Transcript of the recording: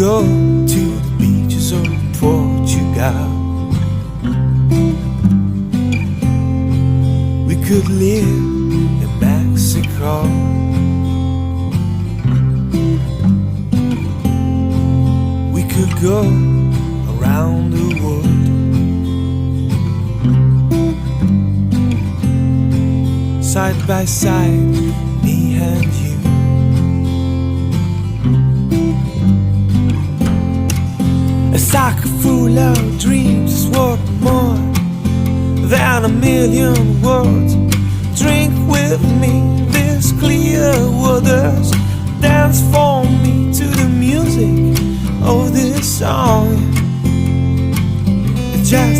go to the beaches of Portugal. We could live in Mexico. We could go around the world. Side by side, me and you. A sack full of dreams is worth more than a million words. Drink with me this clear waters. Dance for me to the music of this song. Just